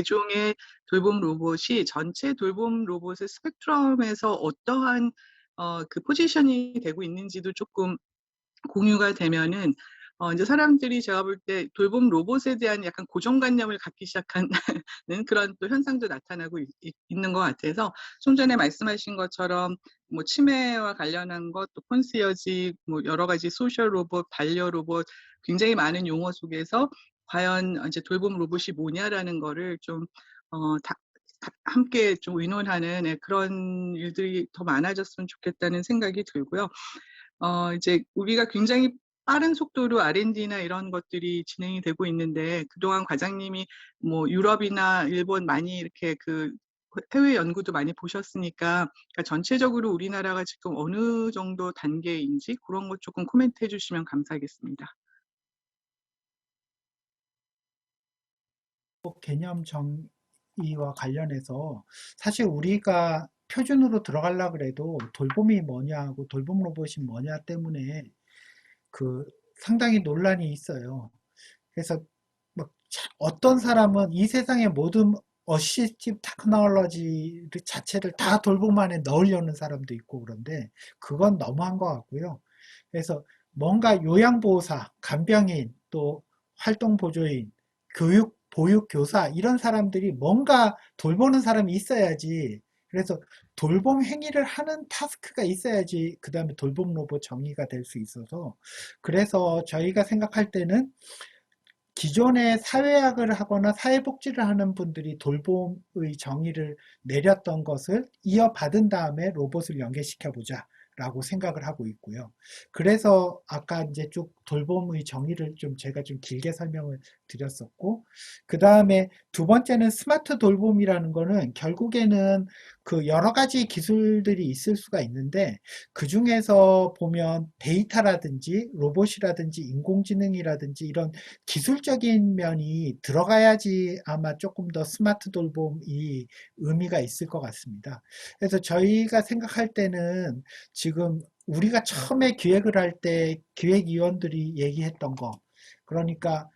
종의 돌봄 로봇이 전체 돌봄 로봇의 스펙트럼에서 어떠한 그 포지션이 되고 있는지도 조금 공유가 되면은 이제 사람들이 제가 볼 때 돌봄 로봇에 대한 약간 고정관념을 갖기 시작하는 그런 또 현상도 나타나고 있는 것 같아서, 좀 전에 말씀하신 것처럼 뭐 치매와 관련한 것, 또 콘시어지, 뭐 여러 가지 소셜 로봇, 반려 로봇, 굉장히 많은 용어 속에서 과연 이제 돌봄 로봇이 뭐냐라는 거를 좀 함께 좀 의논하는 그런 일들이 더 많아졌으면 좋겠다는 생각이 들고요. 이제 우리가 굉장히 빠른 속도로 R&D나 이런 것들이 진행이 되고 있는데, 그동안 과장님이 뭐 유럽이나 일본 많이 이렇게 그 해외 연구도 많이 보셨으니까, 그러니까 전체적으로 우리나라가 지금 어느 정도 단계인지 그런 것 조금 코멘트 해주시면 감사하겠습니다. 개념 정의와 관련해서 사실 우리가 표준으로 들어가려고 그래도 돌봄이 뭐냐고 돌봄 로봇이 뭐냐 때문에 그 상당히 논란이 있어요. 그래서 뭐 어떤 사람은 이 세상의 모든 어시스티브 테크놀로지 자체를 다 돌봄 안에 넣으려는 사람도 있고, 그런데 그건 너무한 것 같고요. 그래서 뭔가 요양보호사, 간병인, 또 활동보조인, 보육교사 이런 사람들이 뭔가 돌보는 사람이 있어야지. 그래서 돌봄 행위를 하는 타스크가 있어야지 그 다음에 돌봄 로봇 정의가 될 수 있어서, 그래서 저희가 생각할 때는 기존에 사회학을 하거나 사회복지를 하는 분들이 돌봄의 정의를 내렸던 것을 이어받은 다음에 로봇을 연계시켜 보자 라고 생각을 하고 있고요. 그래서 아까 이제 쭉 돌봄의 정의를 좀 제가 좀 길게 설명을 드렸었고, 그 다음에 두 번째는 스마트 돌봄이라는 거는 결국에는 그 여러 가지 기술들이 있을 수가 있는데, 그 중에서 보면 데이터라든지 로봇이라든지 인공지능이라든지 이런 기술적인 면이 들어가야지 아마 조금 더 스마트 돌봄이 의미가 있을 것 같습니다. 그래서 저희가 생각할 때는 지금 우리가 처음에 기획을 할 때 기획위원들이 얘기했던 거, 그러니까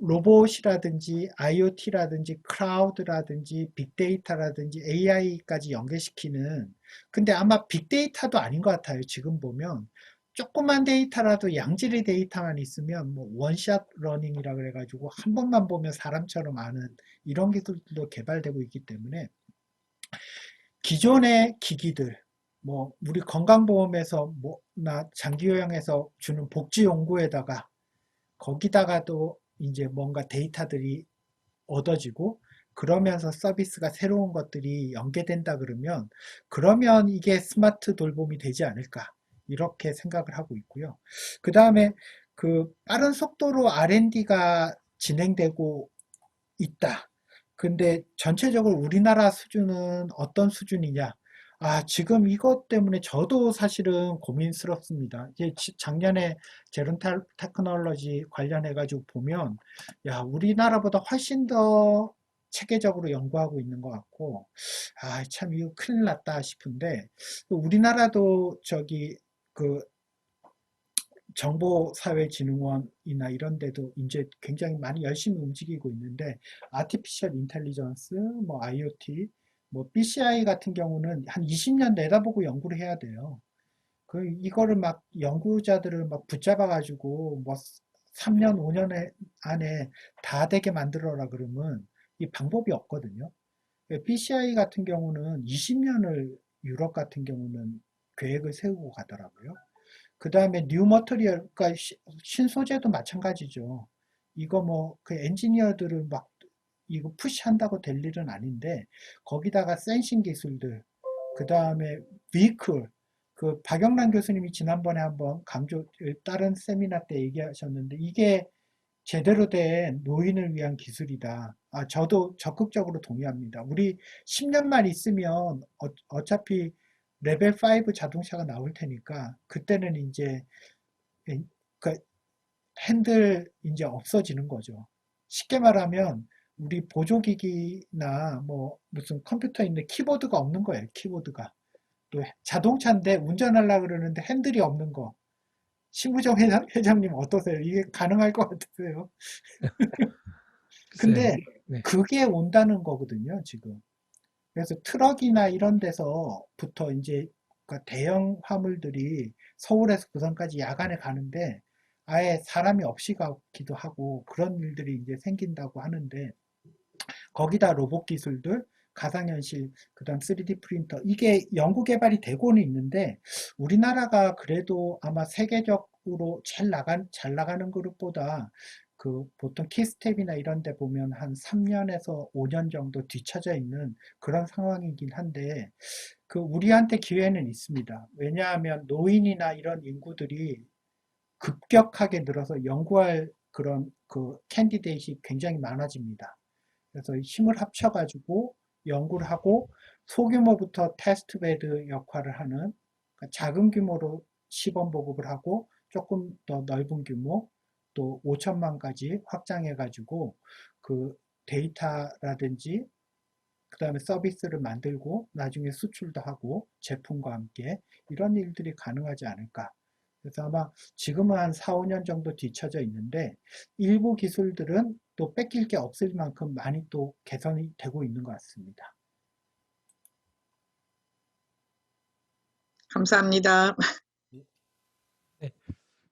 로봇이라든지 IoT라든지 클라우드라든지 빅데이터라든지 AI까지 연계시키는, 근데 아마 빅데이터도 아닌 것 같아요. 지금 보면 조그만 데이터라도 양질의 데이터만 있으면 뭐 원샷 러닝이라 그래가지고 한 번만 보면 사람처럼 아는 이런 기술도 개발되고 있기 때문에 기존의 기기들, 뭐 우리 건강보험에서 뭐나 장기요양에서 주는 복지연구에다가 거기다가도 이제 뭔가 데이터들이 얻어지고 그러면서 서비스가 새로운 것들이 연계된다 그러면 이게 스마트 돌봄이 되지 않을까 이렇게 생각을 하고 있고요. 그 다음에 그 빠른 속도로 R&D가 진행되고 있다. 근데 전체적으로 우리나라 수준은 어떤 수준이냐? 아, 지금 이것 때문에 저도 사실은 고민스럽습니다. 이제 작년에 제론 테크놀로지 관련해가지고 보면, 야, 우리나라보다 훨씬 더 체계적으로 연구하고 있는 것 같고, 아, 참, 이거 큰일 났다 싶은데, 우리나라도 그 정보사회진흥원이나 이런 데도 이제 굉장히 많이 열심히 움직이고 있는데 아티피셜 인텔리전스, 뭐 IoT, 뭐 BCI 같은 경우는 한 20년 내다보고 연구를 해야 돼요. 이거를 막 연구자들을 막 붙잡아 가지고 뭐 3년, 5년 안에 다 되게 만들어라 그러면 이 방법이 없거든요. BCI 같은 경우는 20년을 유럽 같은 경우는 계획을 세우고 가더라고요. 그 다음에 뉴 머터리얼, 그러니까 신소재도 마찬가지죠. 이거 뭐 그 엔지니어들을 막 이거 푸시한다고 될 일은 아닌데 거기다가 센싱 기술들, 그 다음에 비클, 그 박영란 교수님이 지난번에 한번 다른 세미나 때 얘기하셨는데 이게 제대로 된 노인을 위한 기술이다. 아, 저도 적극적으로 동의합니다. 우리 10년만 있으면 어차피 레벨 5 자동차가 나올 테니까 그때는 이제 그 핸들 이제 없어지는 거죠. 쉽게 말하면 우리 보조기기나 뭐 무슨 컴퓨터 있는 키보드가 없는 거예요. 키보드가. 또 자동차인데 운전하려고 그러는데 핸들이 없는 거. 신부정 회장님 어떠세요? 이게 가능할 것 같으세요? 글쎄요. 근데 네. 그게 온다는 거거든요, 지금. 그래서 트럭이나 이런 데서부터 이제 그 대형 화물들이 서울에서 부산까지 야간에 가는데 아예 사람이 없이 가기도 하고 그런 일들이 이제 생긴다고 하는데 거기다 로봇 기술들, 가상현실, 그다음 3D 프린터 이게 연구 개발이 되고는 있는데 우리나라가 그래도 아마 세계적으로 잘 나가는 그룹보다 그 보통 키스텝이나 이런 데 보면 한 3년에서 5년 정도 뒤처져 있는 그런 상황이긴 한데 그 우리한테 기회는 있습니다. 왜냐하면 노인이나 이런 인구들이 급격하게 늘어서 연구할 그런 그 캔디데이트이 굉장히 많아집니다. 그래서 힘을 합쳐가지고 연구를 하고 소규모부터 테스트베드 역할을 하는 그러니까 작은 규모로 시범 보급을 하고 조금 더 넓은 규모 또 5천만까지 확장해가지고 그 데이터라든지 그 다음에 서비스를 만들고 나중에 수출도 하고 제품과 함께 이런 일들이 가능하지 않을까. 그래서 아마 지금은 한 4, 5년 정도 뒤쳐져 있는데 일부 기술들은 또 뺏길 게 없을 만큼 많이 또 개선이 되고 있는 것 같습니다. 감사합니다. 네.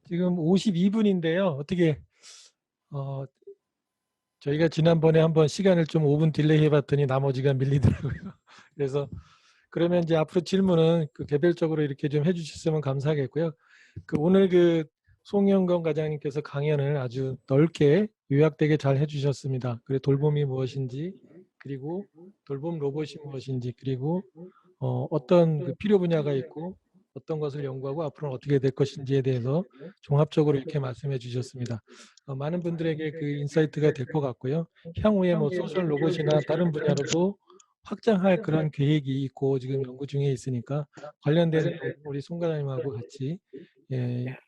지금 52분인데요. 어떻게 저희가 지난번에 한번 시간을 좀 5분 딜레이 해봤더니 나머지가 밀리더라고요. 그래서 그러면 이제 앞으로 질문은 그 개별적으로 이렇게 좀 해주셨으면 감사하겠고요. 그 오늘 그 송영건 과장님께서 강연을 아주 넓게 요약되게 잘 해주셨습니다. 그리고 돌봄이 무엇인지, 그리고 돌봄 로봇이 무엇인지, 그리고 어떤 그 필요 분야가 있고 어떤 것을 연구하고 앞으로는 어떻게 될 것인지에 대해서 종합적으로 이렇게 말씀해 주셨습니다. 많은 분들에게 그 인사이트가 될 것 같고요. 향후에 뭐 소셜 로봇이나 다른 분야로도 확장할 그런 계획이 있고 지금 연구 중에 있으니까 관련된 부분 우리 송 과장님하고 같이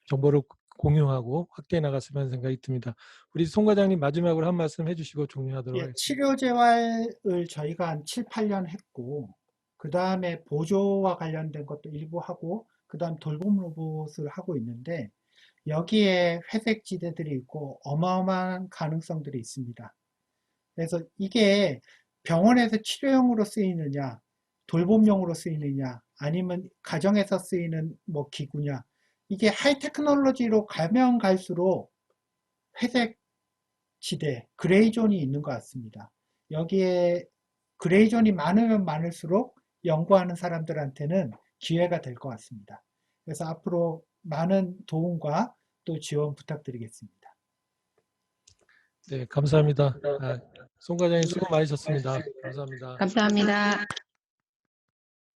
정보를 공유하고 확대해 나갔으면 하는 생각이 듭니다. 우리 송 과장님 마지막으로 한 말씀 해주시고 종료하도록 예, 하겠습니다. 치료재활을 저희가 한 7, 8년 했고, 그 다음에 보조와 관련된 것도 일부 하고, 그 다음 돌봄 로봇을 하고 있는데, 여기에 회색 지대들이 있고 어마어마한 가능성들이 있습니다. 그래서 이게 병원에서 치료용으로 쓰이느냐, 돌봄용으로 쓰이느냐, 아니면 가정에서 쓰이는 뭐 기구냐, 이게 하이 테크놀로지로 가면 갈수록 회색 지대, 그레이존이 있는 것 같습니다. 여기에 그레이존이 많으면 많을수록 연구하는 사람들한테는 기회가 될 것 같습니다. 그래서 앞으로 많은 도움과 또 지원 부탁드리겠습니다. 네, 감사합니다. 송 과장님 수고 많으셨습니다. 감사합니다. 감사합니다.